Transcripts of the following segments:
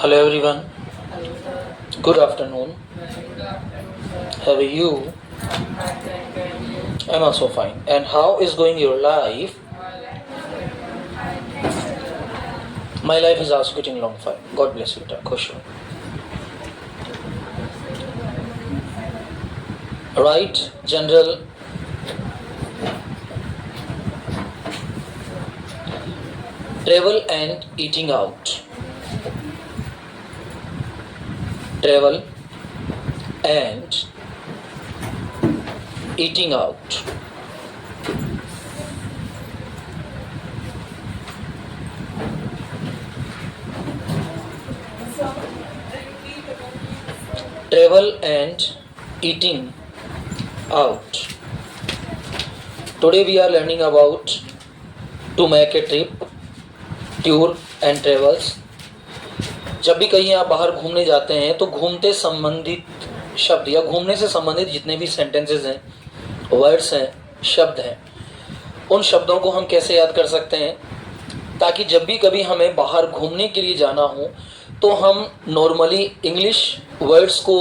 Hello everyone. Good afternoon. How are you? I'm also fine. And how is going your life? My life is also getting long fine. God bless you. Khush ho. Right, General. Travel and eating out. Travel and eating out. Travel and eating out. Today we are learning about to make a trip, tour and travels. जब भी कहीं आप बाहर घूमने जाते हैं तो घूमते संबंधित शब्द या घूमने से संबंधित जितने भी सेंटेंसेस हैं, वर्ड्स हैं, शब्द हैं, उन शब्दों को हम कैसे याद कर सकते हैं ताकि जब भी कभी हमें बाहर घूमने के लिए जाना हो तो हम नॉर्मली इंग्लिश वर्ड्स को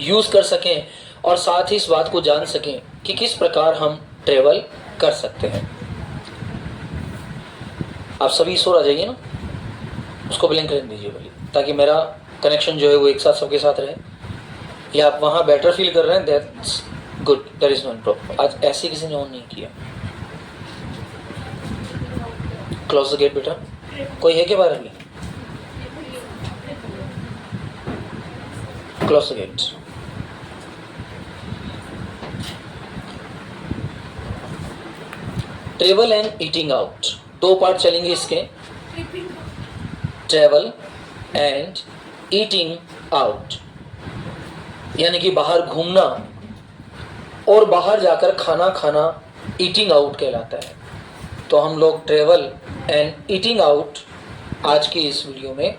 यूज़ कर सकें और साथ ही इस बात को जान सकें कि किस प्रकार हम ट्रेवल कर सकते हैं। आप सभी सो आ जाइए ना, उसको ब्लैंक कर दीजिए भले, ताकि मेरा कनेक्शन जो है वो एक साथ सबके साथ रहे। या आप वहाँ बेटर फील कर रहे हैं, that's good, there is no problem. आज ऐसे किसी ने ऑन नहीं किया। क्लोज द गेट बेटा। कोई है क्या बाहर अभी? Close the gate. Travel and eating out, दो पार्ट चलेंगे इसके। ट्रेवल एंड ईटिंग आउट यानी कि बाहर घूमना और बाहर जाकर खाना खाना ईटिंग आउट कहलाता है। तो हम लोग ट्रेवल एंड ईटिंग आउट आज की इस वीडियो में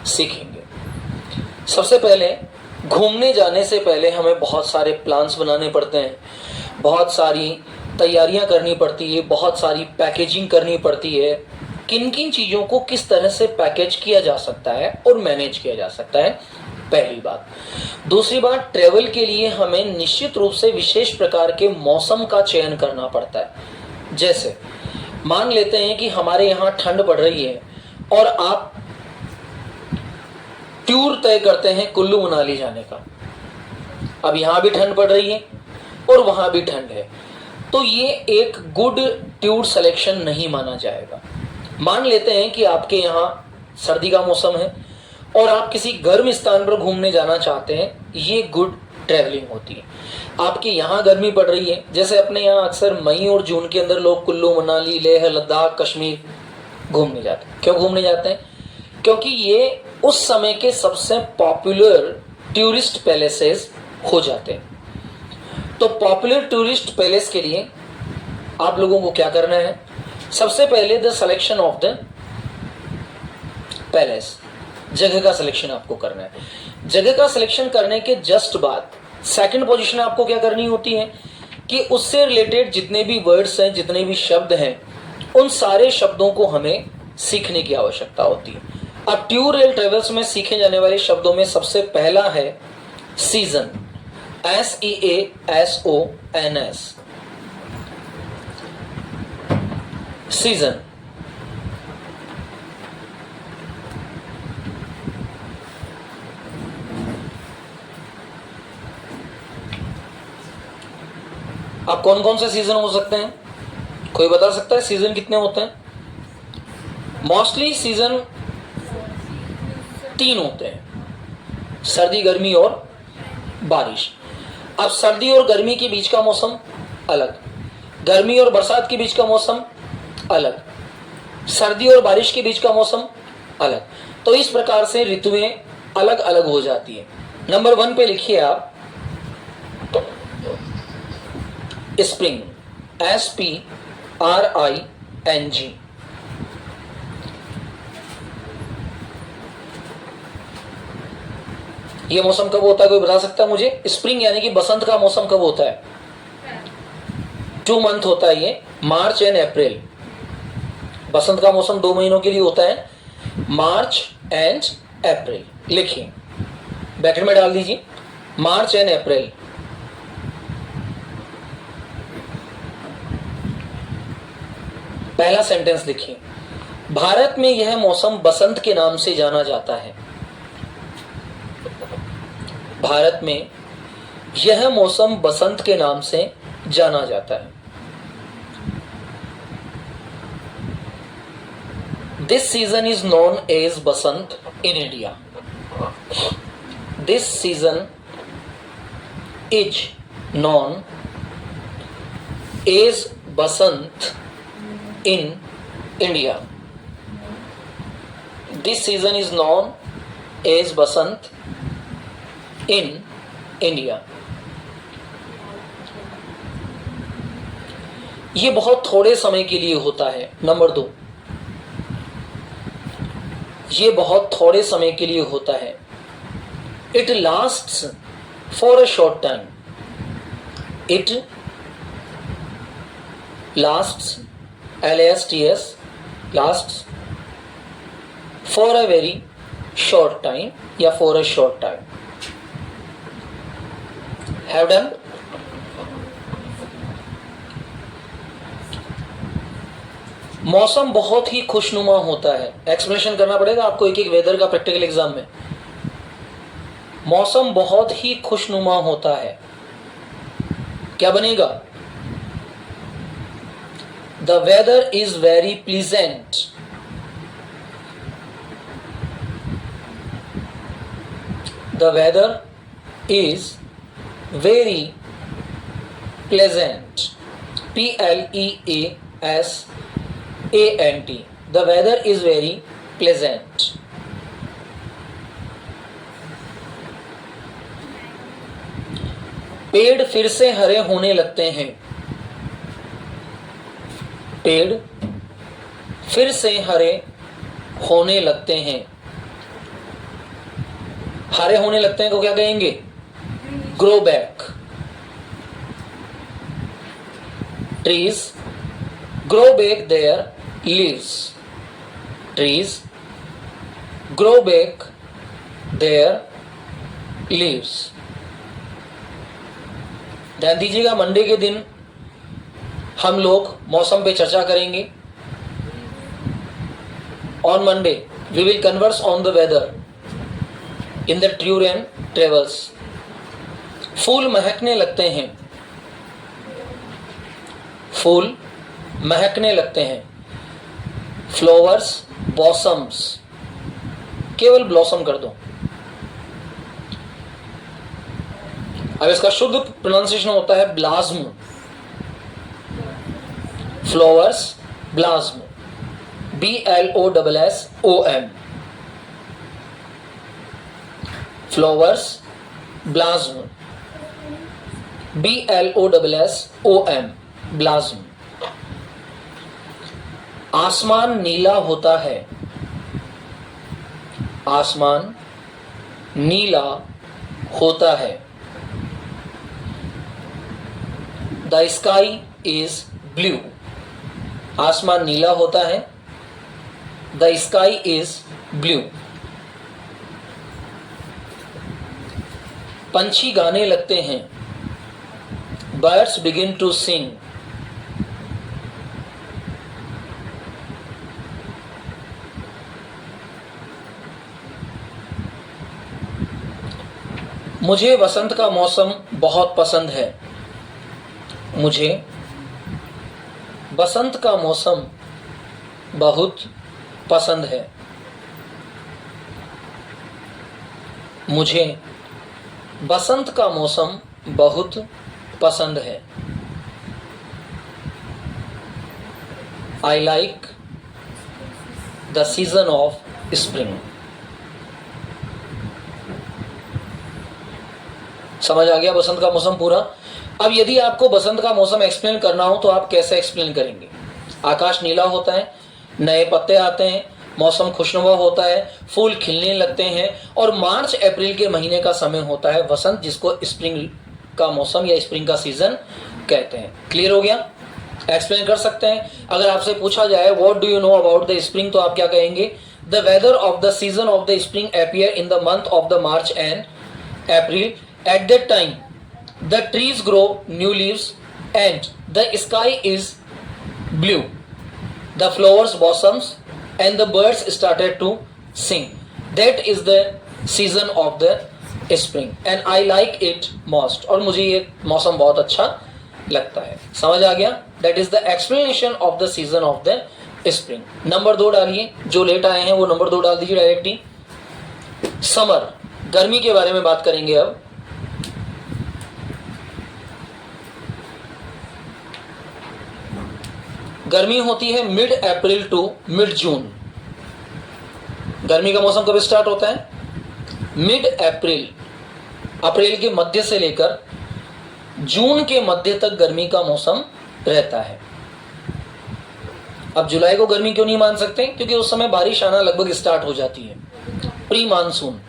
सीखेंगे। सबसे पहले घूमने जाने से पहले हमें बहुत सारे प्लान्स बनाने पड़ते हैं, बहुत सारी तैयारियां करनी पड़ती है, बहुत सारी पैकेजिंग करनी पड़ती है। किन किन चीज़ों को किस तरह से पैकेज किया जा सकता है और मैनेज किया जा सकता है, पहली बात। दूसरी बात, ट्रेवल के लिए हमें निश्चित रूप से विशेष प्रकार के मौसम का चयन करना पड़ता है। जैसे मान लेते हैं कि हमारे यहाँ ठंड पड़ रही है और आप टूर तय करते हैं कुल्लू मनाली जाने का। अब यहाँ भी ठंड पड़ रही है और वहाँ भी ठंड है, तो ये एक गुड टूर सिलेक्शन नहीं माना जाएगा। मान लेते हैं कि आपके यहाँ सर्दी का मौसम है और आप किसी गर्म स्थान पर घूमने जाना चाहते हैं, ये गुड ट्रैवलिंग होती है। आपके यहाँ गर्मी पड़ रही है, जैसे अपने यहाँ अक्सर मई और जून के अंदर लोग कुल्लू मनाली, लेह लद्दाख, कश्मीर घूमने जाते हैं। क्यों घूमने जाते हैं? क्योंकि ये उस समय के सबसे पॉपुलर टूरिस्ट पैलेसेस हो जाते हैं। तो पॉपुलर टूरिस्ट पैलेस के लिए आप लोगों को क्या करना है? सबसे पहले the selection of the palace, जगह का सिलेक्शन आपको करना है। जगह का सिलेक्शन करने के जस्ट बाद सेकंड पोजीशन आपको क्या करनी होती है कि उससे रिलेटेड जितने भी वर्ड्स हैं, जितने भी शब्द हैं, उन सारे शब्दों को हमें सीखने की आवश्यकता होती है। अब टूर एंड ट्रेवल्स में सीखे जाने वाले शब्दों में सबसे पहला है सीजन, SEASON, सीजन। अब कौन कौन से सीजन हो सकते हैं? कोई बता सकता है सीजन कितने होते हैं? मोस्टली सीजन 3 होते हैं, सर्दी, गर्मी और बारिश। अब सर्दी और गर्मी के बीच का मौसम अलग, गर्मी और बरसात के बीच का मौसम अलग, सर्दी और बारिश के बीच का मौसम अलग। तो इस प्रकार से ऋतुएं अलग अलग हो जाती है। नंबर 1 पे लिखिए आप स्प्रिंग, SPRING। ये मौसम कब होता है, कोई बता सकता है मुझे? स्प्रिंग यानी कि बसंत का मौसम कब होता है? 2 मंथ होता है ये, मार्च एंड अप्रैल। बसंत का मौसम 2 महीनों के लिए होता है, मार्च एंड अप्रैल। लिखिए, ब्रैकेट में डाल दीजिए मार्च एंड अप्रैल। पहला सेंटेंस लिखिए, भारत में यह मौसम बसंत के नाम से जाना जाता है। भारत में यह मौसम बसंत के नाम से जाना जाता है। This season is known as Basant in India. This season is known as Basant in India. This season is known as Basant in India. ये बहुत थोड़े समय के लिए होता है। नंबर 2, ये बहुत थोड़े समय के लिए होता है। It lasts for a short time. It lasts, L-A-S-T-S, lasts for a very short time या for a short time. Have done? मौसम बहुत ही खुशनुमा होता है। एक्सप्लेनेशन करना पड़ेगा आपको एक एक वेदर का प्रैक्टिकल एग्जाम में। मौसम बहुत ही खुशनुमा होता है, क्या बनेगा? The weather is very pleasant. The weather is very pleasant, P-L-E-A-S-A-N-T. The weather is very pleasant. पेड़ फिर से हरे होने लगते हैं। पेड़ फिर से हरे होने लगते हैं। हरे होने लगते हैं को क्या कहेंगे? Grow back. Trees grow back their leaves. Trees grow back their leaves. ध्यान दीजिएगा, मंडे के दिन हम लोग मौसम पे चर्चा करेंगे। On Monday we will converse on the weather in the tour and travels. फूल महकने लगते हैं। फूल महकने लगते हैं। फ्लावर्स ब्लॉसम्स, केवल ब्लॉसम कर दो। अब इसका शुद्ध प्रोनाउंसिएशन होता है ब्लाज्म। Flowers ब्लाज्म, B-L-O-S-S-O-M। Flowers ब्लाज्म, B-L-O-S-S-O-M, ब्लाज्म। आसमान नीला होता है। आसमान नीला होता है। The sky is blue. आसमान नीला होता है। The sky is blue. पंछी गाने लगते हैं। Birds begin to sing. मुझे वसंत का मौसम बहुत पसंद है। मुझे बसंत का मौसम बहुत पसंद है। मुझे बसंत का मौसम बहुत पसंद है। I like the season of spring. समझ आ गया बसंत का मौसम पूरा? अब यदि आपको बसंत का मौसम एक्सप्लेन करना हो तो आप कैसे एक्सप्लेन करेंगे? आकाश नीला होता है, नए पत्ते आते हैं, मौसम खुशनुमा होता है, फूल खिलने लगते हैं और मार्च अप्रैल के महीने का समय होता है वसंत, जिसको स्प्रिंग का मौसम या स्प्रिंग का सीजन कहते हैं। क्लियर हो गया? एक्सप्लेन कर सकते हैं? अगर आपसे पूछा जाए what do you know about the spring, तो आप क्या कहेंगे? The weather of the season of the spring appear in the month of the March and April. At that time the trees grow new leaves and the sky is blue, the flowers blossoms and the birds started to sing. That is the season of the spring and I like it most. और मुझे ये मौसम बहुत अच्छा लगता है. समझ आ गया? That is the explanation of the season of the spring. Number 2 डालिए. जो लेट आए हैं वो नंबर 2 डाल दीजिए डायरेक्टली. समर, गर्मी के बारे में बात करेंगे अब. गर्मी होती है मिड अप्रैल टू मिड जून. गर्मी का मौसम कब स्टार्ट होता है? मिड अप्रैल, अप्रैल के मध्य से लेकर जून के मध्य तक गर्मी का मौसम रहता है. अब जुलाई को गर्मी क्यों नहीं मान सकते? क्योंकि उस समय बारिश आना लगभग स्टार्ट हो जाती है, प्री मानसून.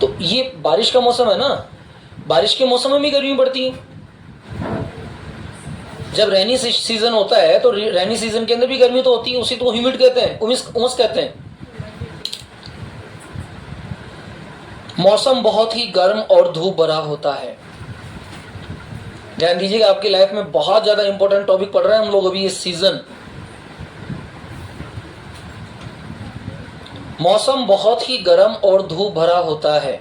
तो ये बारिश का मौसम है ना, बारिश के मौसम में भी गर्मी पड़ती है. जब रेनी सीजन होता है तो रेनी सीजन के अंदर भी गर्मी तो होती है, उसी तो ह्यूमिड कहते हैं, उमस कहते हैं. मौसम बहुत ही गर्म और धूप भरा होता है. ध्यान दीजिएगा, आपकी लाइफ में बहुत ज्यादा इंपॉर्टेंट टॉपिक पढ़ रहे हैं हम लोग अभी. ये सीजन, मौसम बहुत ही गर्म और धूप भरा होता है.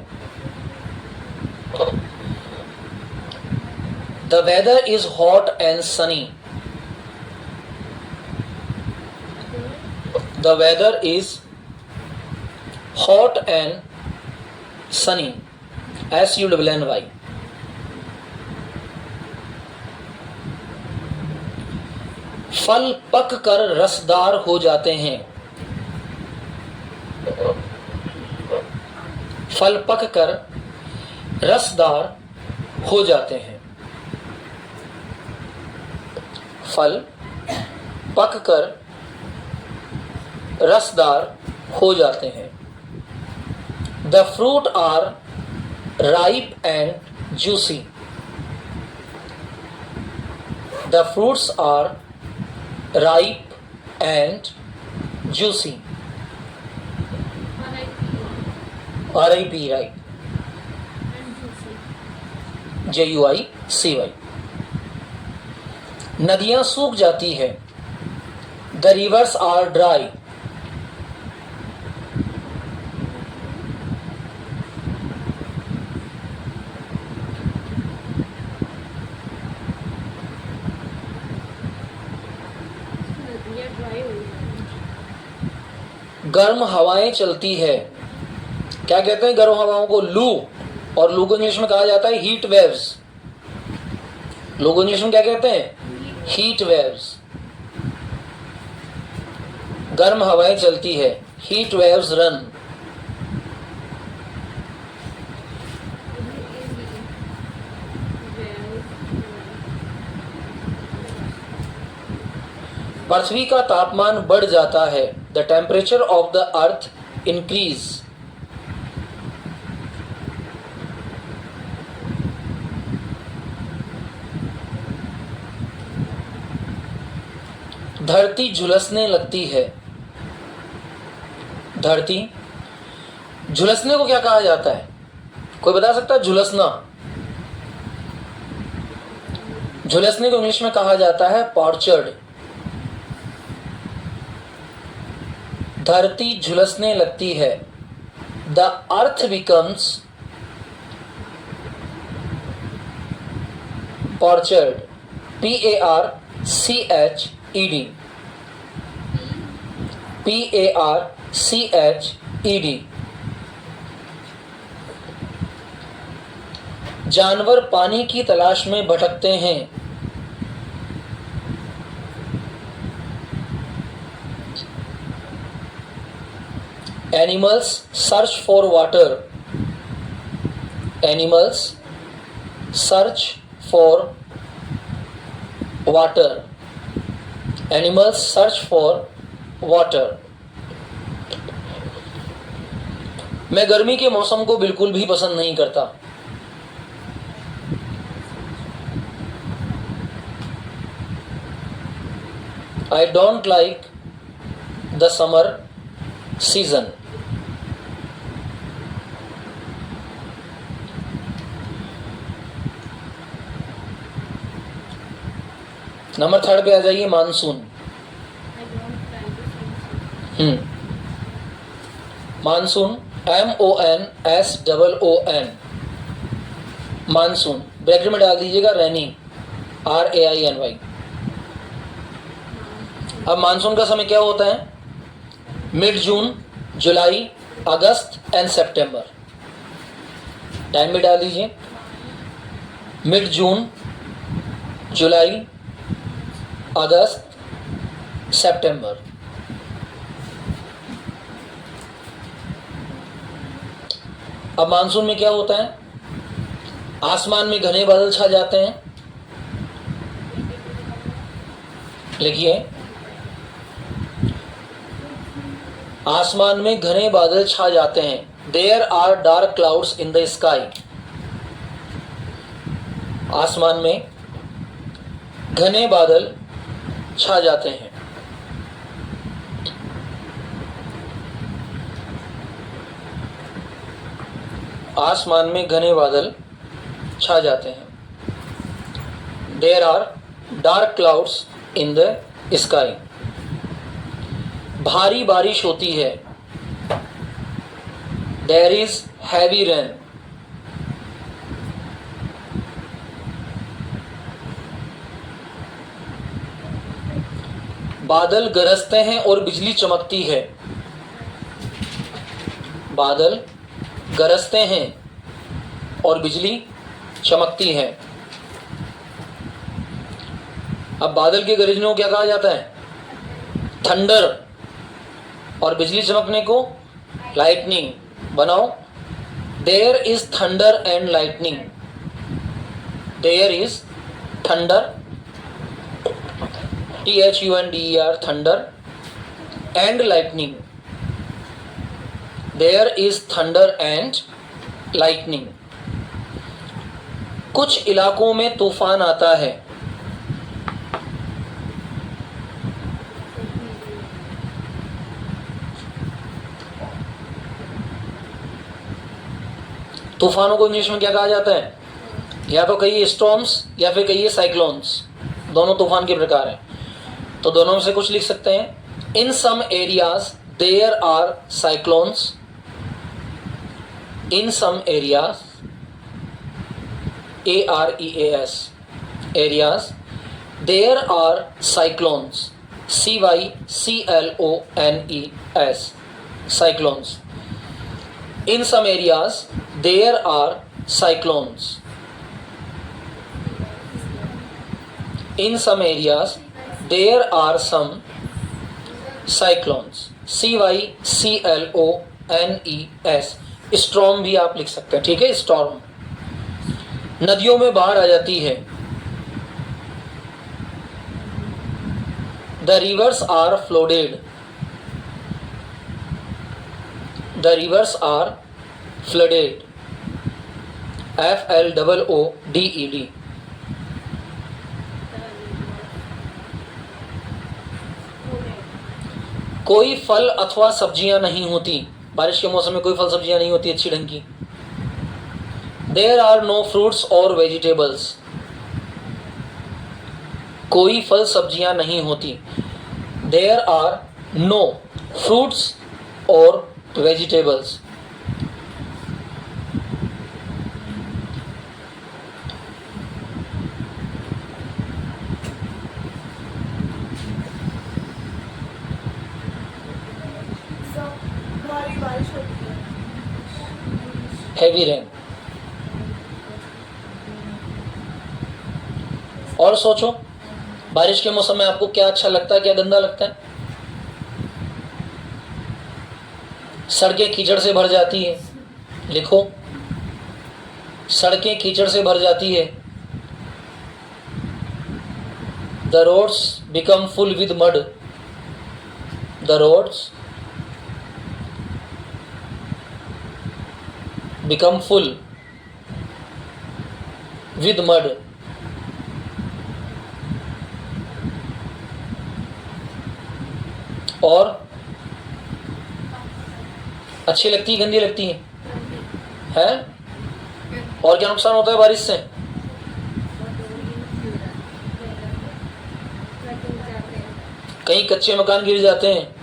The weather is hot and sunny. The weather is hot and sunny. SUNNY. फल पक कर रसदार हो जाते हैं. फल पक कर रसदार हो जाते हैं. फल पक कर रसदार हो जाते हैं. The fruit are ripe and juicy. The fruits are ripe and juicy. RIP, ripe, JUICY. नदियां सूख जाती है. The rivers are dry. गर्म हवाएं चलती है. क्या कहते हैं गर्म हवाओं को? लू. और लू को इंग्लिश में कहा जाता है हीट वेव्स. लू को इंग्लिश में क्या कहते हैं? Heat waves. गर्म हवाएं चलती है. Heat waves run. पृथ्वी का तापमान बढ़ जाता है. The temperature of the earth increase. धरती झुलसने लगती है. धरती झुलसने को क्या कहा जाता है? कोई बता सकता है? झुलसना, झुलसने को इंग्लिश में कहा जाता है पॉर्चर्ड. धरती झुलसने लगती है. The earth becomes parched. PARCHED. PARCHED. जानवर पानी की तलाश में भटकते हैं. Animals search for water. Animals search for water. Animals search for water. मैं गर्मी के मौसम को बिल्कुल भी पसंद नहीं करता. I don't like the summer season. Number 3 पे आ जाइए, monsoon. Monsoon, MONSOON, monsoon. Bracket में डाल दीजिएगा रेनी, RAINY। अब मानसून का समय क्या होता है? Mid June, July, August and September. Time भी डाल दीजिए, मिड जून, जुलाई, अगस्त, सितंबर। अब मानसून में क्या होता है? आसमान में घने बादल छा जाते हैं। लिखिए, आसमान में घने बादल छा जाते हैं। There are dark clouds in the sky. आसमान में घने बादल छा जाते हैं। आसमान में घने बादल छा जाते हैं। There are dark clouds in the sky. भारी बारिश होती है। There is heavy rain. बादल गरजते हैं और बिजली चमकती है। बादल गरजते हैं और बिजली चमकती है। अब बादल के गरजने को क्या कहा जाता है? थंडर। और बिजली चमकने को लाइटनिंग। बनाओ, there is thunder and lightning. There is thunder, THUNDER, thunder, and lightning. There is thunder and lightning. कुछ इलाकों में तूफान आता है। तूफानों को इंग्लिश में क्या कहा जाता है? या तो कहिए स्टॉर्म्स या फिर कहिए साइक्लोन्स। दोनों तूफान के प्रकार हैं, तो दोनों में से कुछ लिख सकते हैं। In some areas there are cyclones. In some areas, AREAS, areas, there are cyclones, CYCLONES, cyclones. In some areas there are cyclones. In some areas there are some cyclones, CYCLONES। Storm भी आप लिख सकते हैं, ठीक है, storm. नदियों में बाढ़ आ जाती है। The rivers are flooded. The rivers are flooded, FLOODED। कोई फल अथवा सब्जियां नहीं होती। बारिश के मौसम में कोई फल सब्जियां नहीं होती अच्छी ढंग की। देयर आर नो फ्रूट्स और वेजिटेबल्स। कोई फल सब्जियां नहीं होती। देयर आर नो फ्रूट्स और वेजिटेबल्स। भारी बारिश होती है। Heavy rain. और सोचो, बारिश के मौसम में आपको क्या अच्छा लगता है, क्या गंदा लगता है? सड़कें कीचड़ से भर जाती है। लिखो, सड़कें कीचड़ से भर जाती है। The roads become full with mud. The roads become full with mud. और अच्छी लगती है, गंदी लगती है? और क्या नुकसान होता है बारिश से? कहीं कच्चे मकान गिर जाते हैं।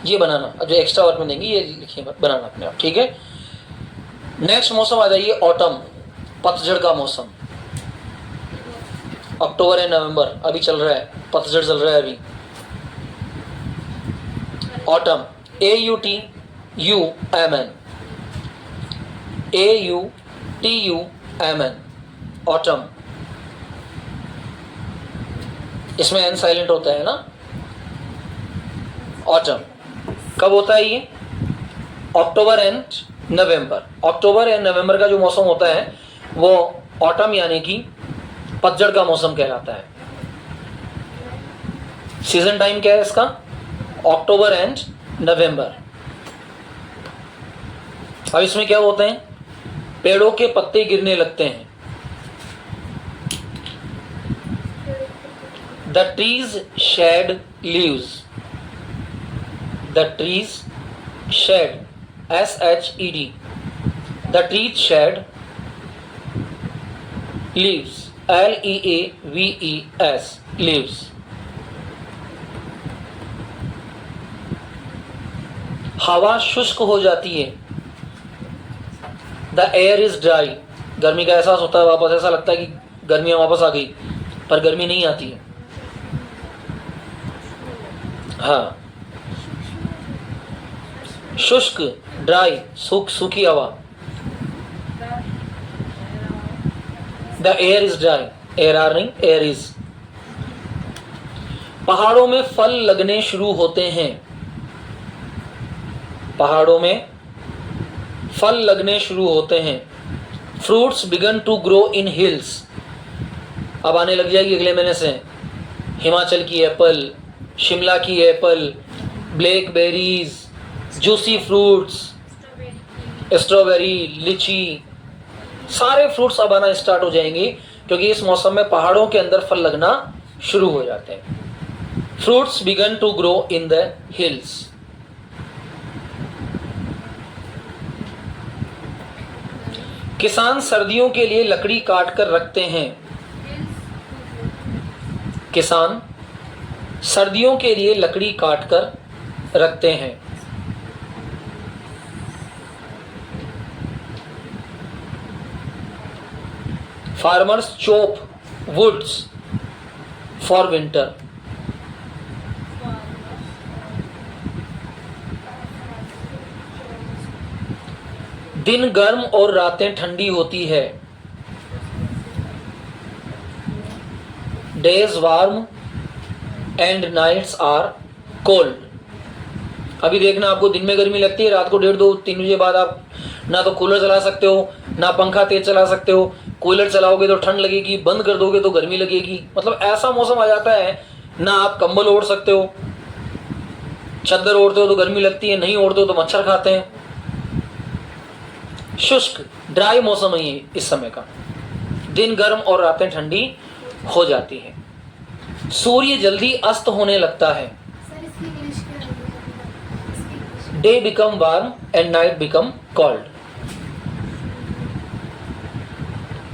ये बनाना, जो एक्स्ट्रा वर्क में देंगे ये लिखिए बनाना अपने आप, ठीक है। नेक्स्ट मौसम आ जाइए ऑटम, पतझड़ का मौसम। अक्टूबर या नवंबर अभी चल रहा है, पतझड़ चल रहा है अभी। Autumn, AUTUMN, AUTUMN, autumn. इसमें एन साइलेंट होता है ना। ऑटम कब होता है ये? October and November. October and November का जो मौसम होता है वो ऑटम यानी कि पतझड़ का मौसम कहलाता है। सीजन टाइम क्या है इसका? October and November. अब इसमें क्या होते हैं? पेड़ों के पत्ते गिरने लगते हैं। The trees shed leaves. The trees shed, SHED. The trees shed leaves, LEAVES, leaves. हवा शुष्क हो जाती है। The air is dry. गर्मी का एहसास होता है वापस, ऐसा लगता है कि गर्मियाँ वापस आ गई, पर गर्मी नहीं आती है। हाँ, शुष्क, ड्राई, सूखी हवा। The air is dry, air are नहीं, एयर इज। पहाड़ों में फल लगने शुरू होते हैं। पहाड़ों में फल लगने शुरू होते हैं। Fruits began to grow in hills. अब आने लग जाएगी अगले महीने से हिमाचल की एप्पल, शिमला की Apple, blackberries, juicy fruits, strawberry, लीची, सारे फ्रूट्स अब आना स्टार्ट हो जाएंगे क्योंकि इस मौसम में पहाड़ों के अंदर फल लगना शुरू हो जाते हैं। Fruits began to grow in the hills. किसान सर्दियों के लिए लकड़ी काट कर रखते हैं। किसान सर्दियों के लिए लकड़ी काट कर रखते हैं। Farmers chop woods for winter. दिन गर्म और रातें ठंडी होती है। Days warm and nights are cold. अभी देखना, आपको दिन में गर्मी लगती है, रात को 1:30-2-3 बजे बाद आप ना तो कूलर चला सकते हो, ना पंखा तेज चला सकते हो। कूलर चलाओगे तो ठंड लगेगी, बंद कर दोगे तो गर्मी लगेगी। मतलब ऐसा मौसम आ जाता है, ना आप कंबल ओढ़ सकते हो, चादर ओढ़ते हो तो गर्मी लगती है, नहीं ओढ़ते हो तो मच्छर खाते हैं। शुष्क, ड्राई मौसम है ये इस समय का। दिन गर्म और रातें ठंडी हो जाती है। सूर्य जल्दी अस्त होने लगता है। Day become warm and night become cold,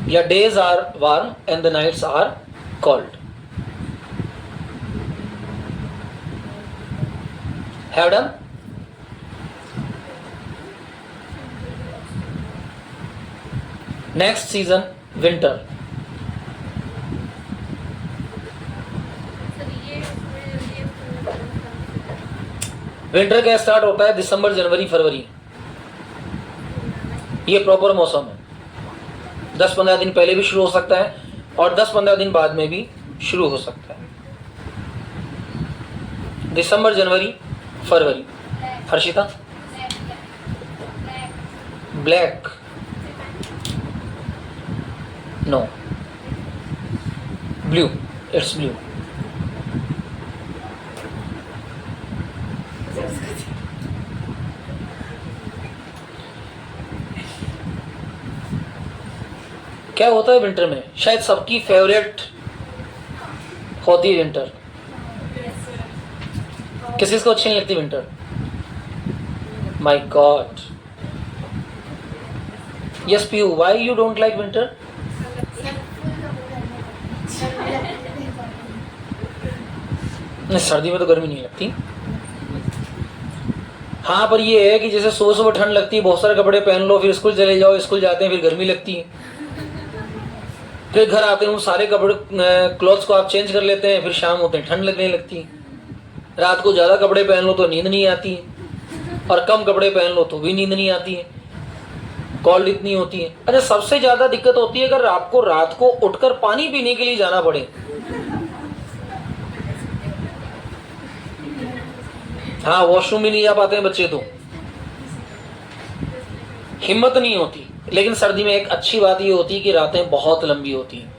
या days are warm and the nights are cold. Have done? Next season winter. Winter का स्टार्ट होता है दिसंबर, जनवरी, फरवरी। ये प्रॉपर मौसम है। 10-15 दिन पहले भी शुरू हो सकता है और 10-15 दिन बाद में भी शुरू हो सकता है। दिसंबर, जनवरी, फरवरी। Harshita? Black, no, blue, it's blue. क्या होता है विंटर में? शायद सबकी फेवरेट होती है विंटर? किसी को अच्छी नहीं लगती winter? My God. Yes Piyu, why you don't like winter? नहीं, सर्दी में तो गर्मी नहीं लगती। हाँ, पर ये है कि जैसे सुबह सुबह ठंड लगती है, बहुत सारे कपड़े पहन लो, फिर स्कूल चले जाओ, स्कूल जाते हैं फिर गर्मी लगती है, फिर घर आते हैं सारे कपड़े क्लॉथ्स को आप चेंज कर लेते हैं, फिर शाम होते हैं ठंड लगने लगती है। रात को ज़्यादा कपड़े पहन लो तो नींद नहीं आती है, और कम कपड़े पहन लो तो भी नींद नहीं आती है, कॉल्ड इतनी होती है। अच्छा, सबसे ज़्यादा दिक्कत होती है अगर आपको रात को उठकर पानी पीने के लिए जाना पड़े। हाँ, वॉशरूम भी नहीं जा पाते हैं बच्चे, तो हिम्मत नहीं होती। लेकिन सर्दी में एक अच्छी बात ये होती है कि रातें बहुत लंबी होती हैं।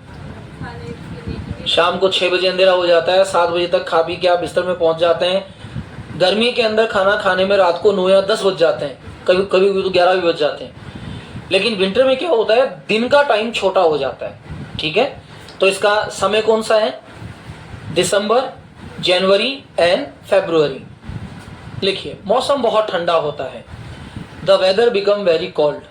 शाम को 6 बजे अंधेरा हो जाता है, 7 बजे तक खा पी के आप बिस्तर में पहुंच जाते हैं। गर्मी के अंदर खाना खाने में रात को 9 या 10 बज जाते हैं, कभी कभी तो 11 भी बज जाते हैं। लेकिन विंटर में क्या होता है, दिन का टाइम छोटा हो जाता है। ठीक है, तो इसका समय कौन सा है? दिसंबर, जनवरी एंड फेब्रुअरी। लिखिए, मौसम बहुत ठंडा होता है। The weather become very cold.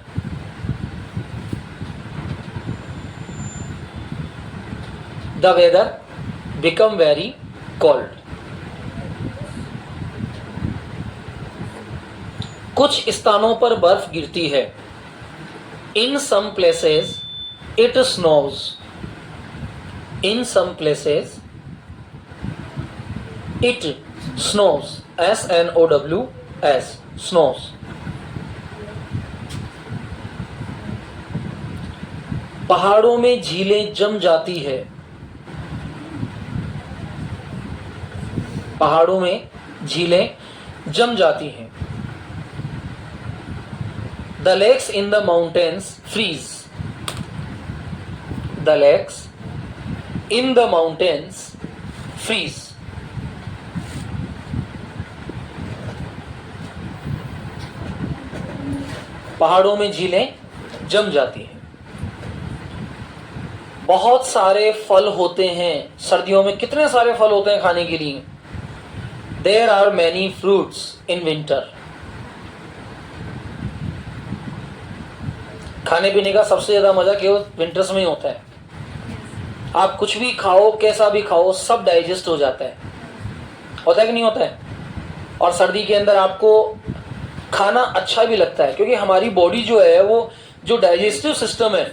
The weather become very cold. कुछ स्थानों पर बर्फ गिरती है। In some places it snows. In some places it snows. SNOWS, snows. पहाड़ों में झीलें जम जाती है। पहाड़ों में झीलें जम जाती हैं। The lakes in the mountains freeze. The lakes in the mountains freeze. पहाड़ों में झीलें जम जाती हैं। बहुत सारे फल होते हैं। सर्दियों में कितने सारे फल होते हैं खाने के लिए? There are many fruits in winter. खाने पीने का सबसे ज्यादा मजा केवल विंटर्स में ही होता है। आप कुछ भी खाओ, कैसा भी खाओ, सब डाइजेस्ट हो जाता है। होता है कि नहीं होता है? और सर्दी के अंदर आपको खाना अच्छा भी लगता है, क्योंकि हमारी बॉडी जो है, वो जो डाइजेस्टिव सिस्टम है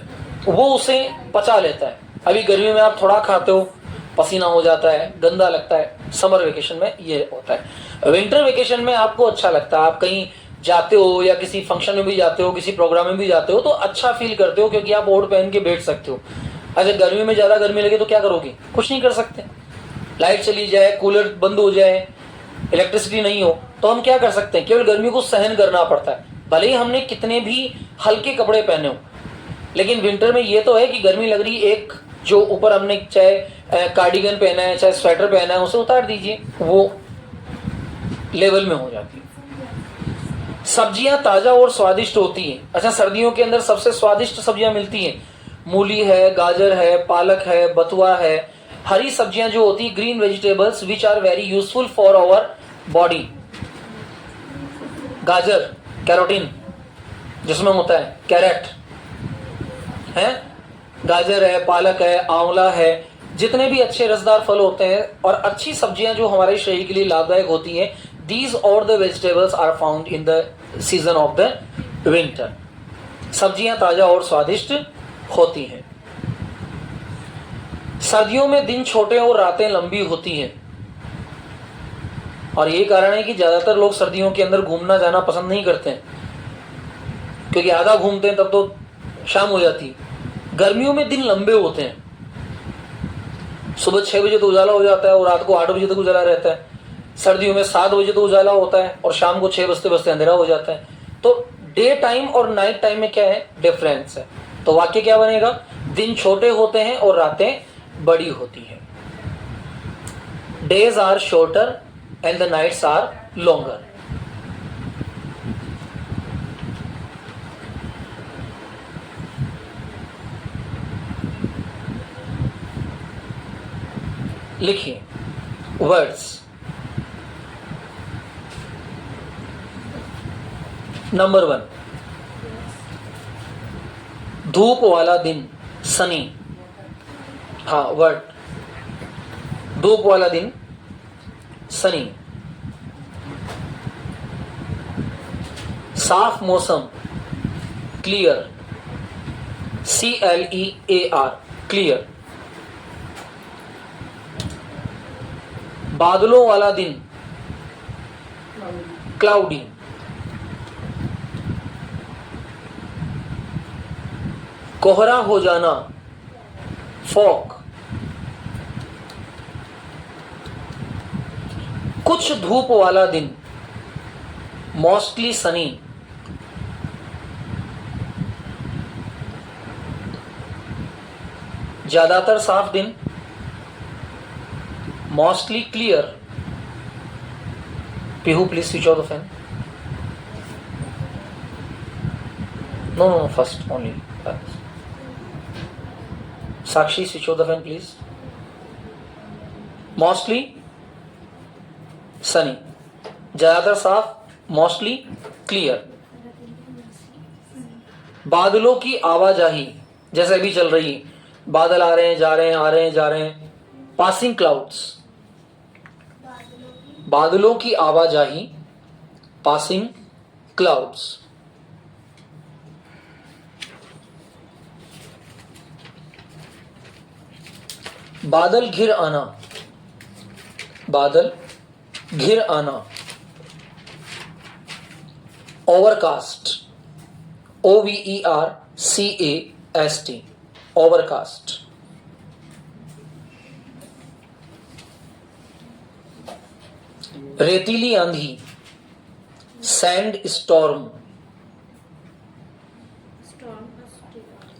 वो उसे पचा लेता है। अभी गर्मी में आप थोड़ा खाते हो, पसीना हो जाता है, गंदा लगता है। समर वेकेशन में ये होता है। विंटर वेकेशन में आपको अच्छा लगता है। आप कहीं जाते हो या किसी फंक्शन में भी जाते हो, किसी प्रोग्राम में भी जाते हो, तो अच्छा फील करते हो, क्योंकि आप ओढ़ पहन के बैठ सकते हो। अगर गर्मी में ज़्यादा गर्मी लगे तो क्या करोगे? कुछ नहीं कर सकते। लाइट चली जाए, कूलर बंद हो जाए, इलेक्ट्रिसिटी नहीं हो, तो हम क्या कर सकते हैं? केवल गर्मी को सहन करना पड़ता है, भले ही हमने कितने भी हल्के कपड़े पहने हो। लेकिन विंटर में ये तो है कि गर्मी लग रही, एक जो ऊपर हमने चाहे कार्डिगन पहना है, चाहे स्वेटर पहना है, उसे उतार दीजिए, वो लेवल में हो जाती है। सब्जियां ताजा और स्वादिष्ट होती हैं। अच्छा, सर्दियों के अंदर सबसे स्वादिष्ट सब्जियां मिलती हैं। मूली है, गाजर है, पालक है, बथुआ है। हरी सब्जियां जो होती है, green vegetables which are very useful for our body. गाजर कैरोटीन जिसमें होता है, कैरेट है, गाजर है, पालक है, आंवला है, जितने भी अच्छे रसदार फल होते हैं और अच्छी सब्जियां जो हमारे शरीर के लिए लाभदायक होती हैं, these all the vegetables are found in the season of the winter. सब्जियां ताजा और स्वादिष्ट होती हैं। सर्दियों में दिन छोटे और रातें लंबी होती हैं, और यही कारण है कि ज्यादातर लोग सर्दियों के अंदर घूमना जाना पसंद नहीं करते हैं, क्योंकि आधा घूमते हैं तब तो शाम हो जाती है। गर्मियों में दिन लंबे होते हैं। सुबह 6 बजे तो उजाला हो जाता है और रात को 8 बजे तक उजाला रहता है। सर्दियों में 7 बजे तो उजाला होता है और शाम को 6 बजते बजते अंधेरा हो जाता है। तो डे टाइम और नाइट टाइम में क्या है? डिफरेंस है। तो वाक्य क्या बनेगा? दिन छोटे होते हैं और रातें बड़ी होती हैं। Days are shorter and the nights are longer. लिखिए वर्ड्स। नंबर 1, धूप वाला दिन, सनी। हाँ, वर्ड, धूप वाला दिन, सनी। साफ मौसम, क्लियर, CLEAR, क्लियर। बादलों वाला दिन, क्लाउडी। कोहरा हो जाना, फॉग। कुछ धूप वाला दिन, मोस्टली सनी। ज्यादातर साफ दिन, mostly clear. Pihu, please switch off the fan. No, first only. Sakshi, switch off the fan please. Mostly sunny, ज्यादातर साफ, मोस्टली क्लियर। बादलों की आवाजाही, जैसे अभी चल रही है, बादल आ रहे हैं, जा रहे हैं, आ रहे हैं, जा रहे हैं। पासिंग क्लाउड्स, बादलों की आवाजाही, पासिंग क्लाउड्स। बादल घिर आना, बादल घिर आना। Overcast, OVERCAST, overcast. रेतीली आंधी, sand storm,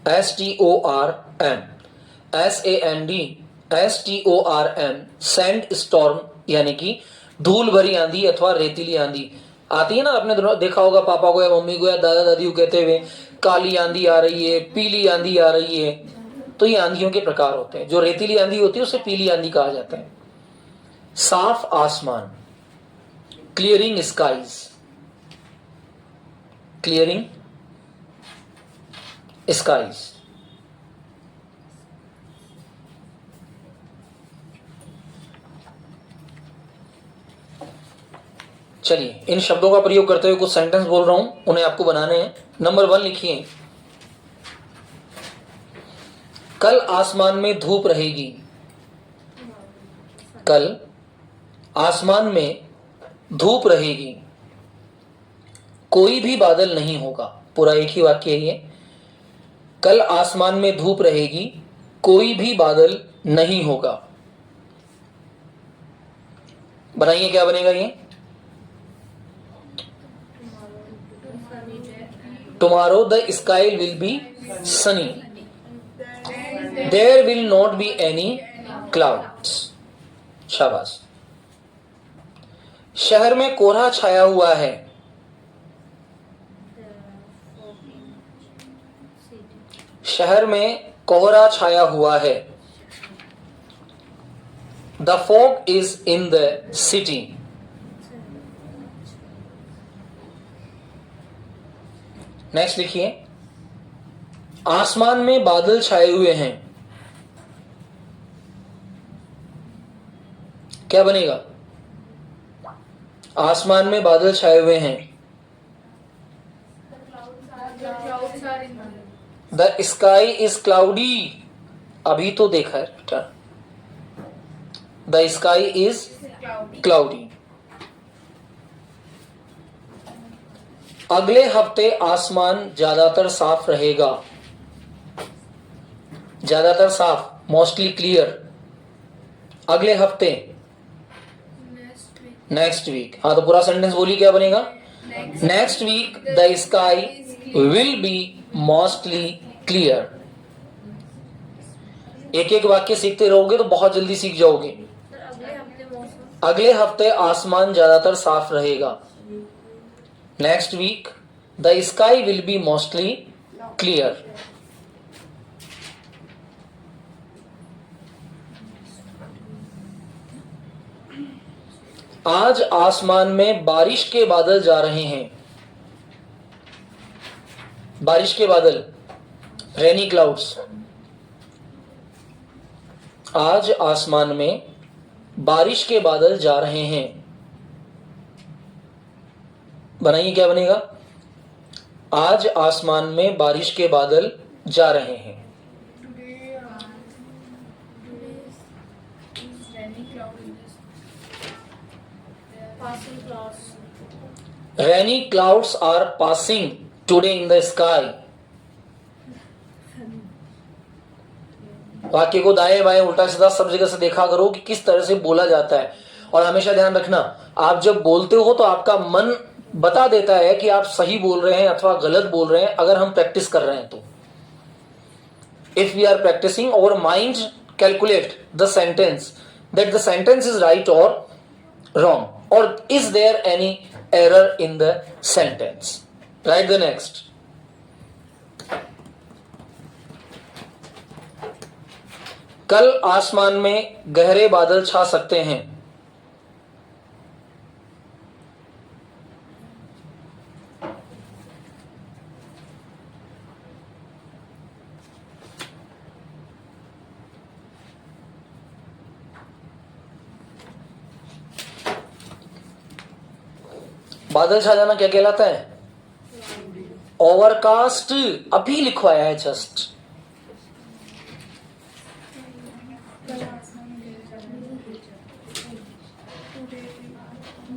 STORM, SAND sand storm, यानी कि धूल भरी आंधी अथवा रेतीली आंधी आती है ना। आपने देखा होगा पापा को या मम्मी को या दादा दादी को कहते हुए, काली आंधी आ रही है, पीली आंधी आ रही है। तो ये आंधियों के प्रकार होते हैं। जो रेतीली आंधी होती है उसे पीली आंधी कहा जाता है। साफ आसमान, क्लियरिंग स्काइज, क्लियरिंग स्काइज। चलिए, इन शब्दों का प्रयोग करते हुए कुछ सेंटेंस बोल रहा हूं, उन्हें आपको बनाने हैं। नंबर 1 लिखिए, कल आसमान में धूप रहेगी। कल आसमान में धूप रहेगी, कोई भी बादल नहीं होगा। पूरा एक ही वाक्य है ये। कल आसमान में धूप रहेगी, कोई भी बादल नहीं होगा। बनाइए, क्या बनेगा ये? Tomorrow the sky will be sunny. There will not be any clouds. शाबाश। शहर में कोहरा छाया हुआ है। शहर में कोहरा छाया हुआ है। The fog is in the city. Next लिखिए, आसमान में बादल छाए हुए हैं। क्या बनेगा? आसमान में बादल छाए हुए हैं। The sky is cloudy. अभी तो देखा है बेटा, द स्काई इज क्लाउडी। अगले हफ्ते आसमान ज्यादातर साफ रहेगा। ज्यादातर साफ, मोस्टली क्लियर। अगले हफ्ते, नेक्स्ट वीक। हाँ, तो पूरा सेंटेंस बोलिए, क्या बनेगा? Next week the sky will be mostly clear. एक एक वाक्य सीखते रहोगे तो बहुत जल्दी सीख जाओगे। अगले हफ्ते आसमान ज्यादातर साफ रहेगा। Next week the sky will be mostly clear. आज आसमान में बारिश के बादल जा रहे हैं। बारिश के बादल, रेनी क्लाउड्स। आज आसमान में बारिश के बादल जा रहे हैं। बनाइए क्या बनेगा? आज आसमान में बारिश के बादल जा रहे हैं। Rainy clouds are passing today in the sky. वाक्य को दाएं बाएं उल्टा सीधा सब जगह से देखा करो कि किस तरह से बोला जाता है। और हमेशा ध्यान रखना, आप जब बोलते हो तो आपका मन बता देता है कि आप सही बोल रहे हैं अथवा गलत बोल रहे हैं, अगर हम प्रैक्टिस कर रहे हैं तो। If we are practicing, our mind calculate the sentence that the sentence is right और wrong, or is there any error in the sentence? Write the next. कल आसमान में गहरे बादल छा सकते हैं। बादल छा जाना क्या कहलाता है? ओवरकास्ट अभी लिखवाया है जस्ट।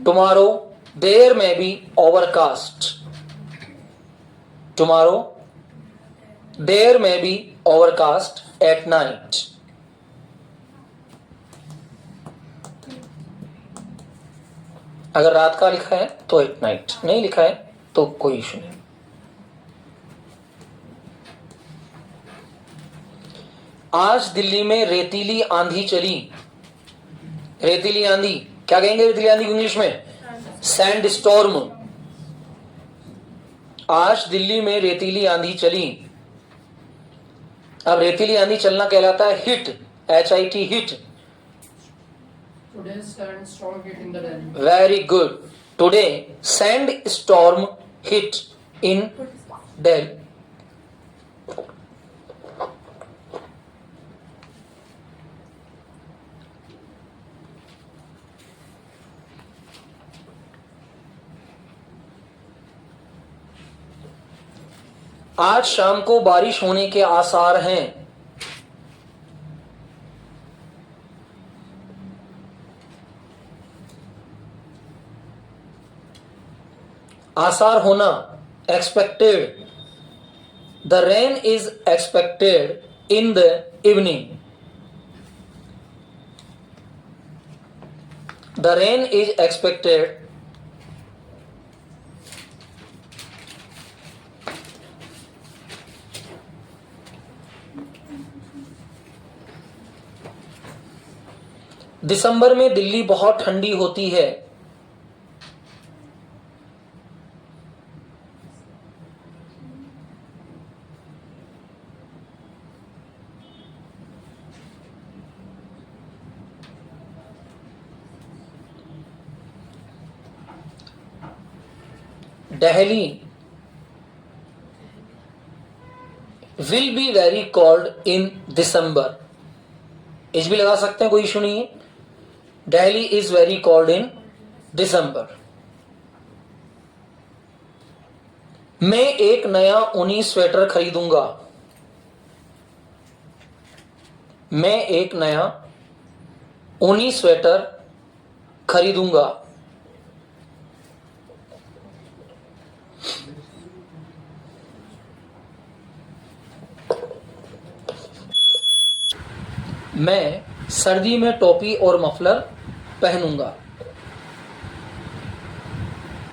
टुमारो देयर में बी ओवरकास्ट। टुमारो देयर में बी ओवरकास्ट एट नाइट। अगर रात का लिखा है तो एट नाइट, नहीं लिखा है तो कोई इशू नहीं। आज दिल्ली में रेतीली आंधी चली। रेतीली आंधी क्या कहेंगे? रेतीली आंधी इंग्लिश में सैंड स्टॉर्म। आज दिल्ली में रेतीली आंधी चली। अब रेतीली आंधी चलना कहलाता है hit, HIT, hit. Today sandstorm hit in the Delhi. Very good. Today sandstorm hit in Delhi. आज शाम को बारिश होने के आसार हैं। आसार होना, expected. The rain is expected in the evening. The rain is expected दिसंबर में दिल्ली बहुत ठंडी होती है। Delhi will be very cold in December. इस भी लगा सकते हैं, कोई इशू नहीं है। Delhi is very cold in December. मैं एक नया ऊनी स्वेटर खरीदूंगा। मैं एक नया ऊनी स्वेटर खरीदूंगा। मैं सर्दी में टोपी और मफलर पहनूंगा।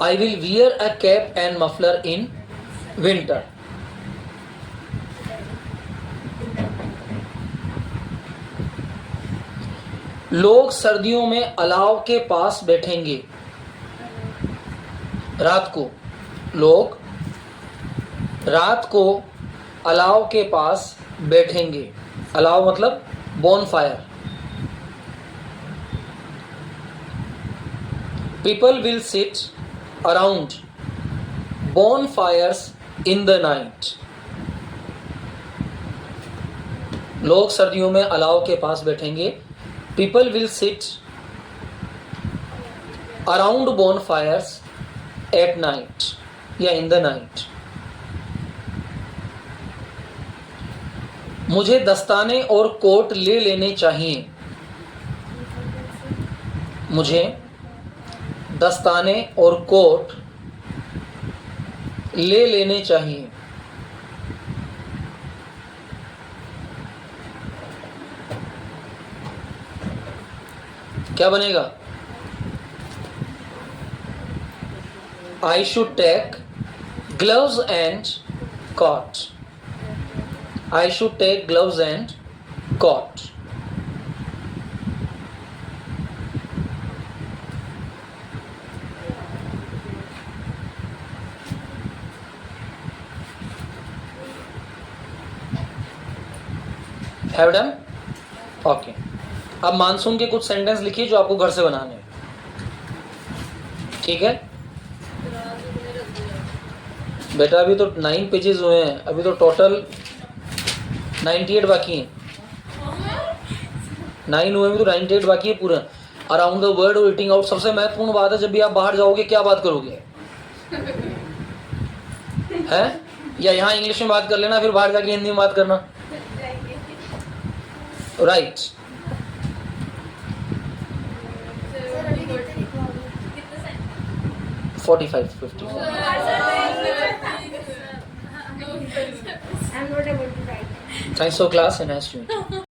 I will wear a cap and muffler in winter. लोग सर्दियों में अलाव के पास बैठेंगे। रात को लोग रात को अलाव के पास बैठेंगे। अलाव मतलब bonfire. People will sit around bonfires in the night. लोग सर्दियों में अलाव के पास बैठेंगे. People will sit around bonfires at night या in the night. मुझे दस्ताने और कोट ले लेने चाहिए. मुझे दस्ताने और कोट ले लेने चाहिए. क्या बनेगा? I should take gloves and coat. I should take gloves and coat. Have done? Okay. अब मानसून के कुछ सेंटेंस लिखिए जो आपको घर से बनाने हैं. ठीक है बेटा, अभी तो 9 पेजेस हुए हैं, अभी तो टोटल 98 बाकी हैं. 9 हुए तो 98 बाकी है पूरा. अराउंड द वर्ल्ड और ईटिंग आउट सबसे महत्वपूर्ण बात है. जब भी आप बाहर जाओगे क्या बात करोगे? हैं? या यहाँ इंग्लिश में बात कर लेना, फिर बाहर जाके हिंदी में बात करना. राइट. कितना 45 50. I'm not able to write. Thanks for class and nice to meet you.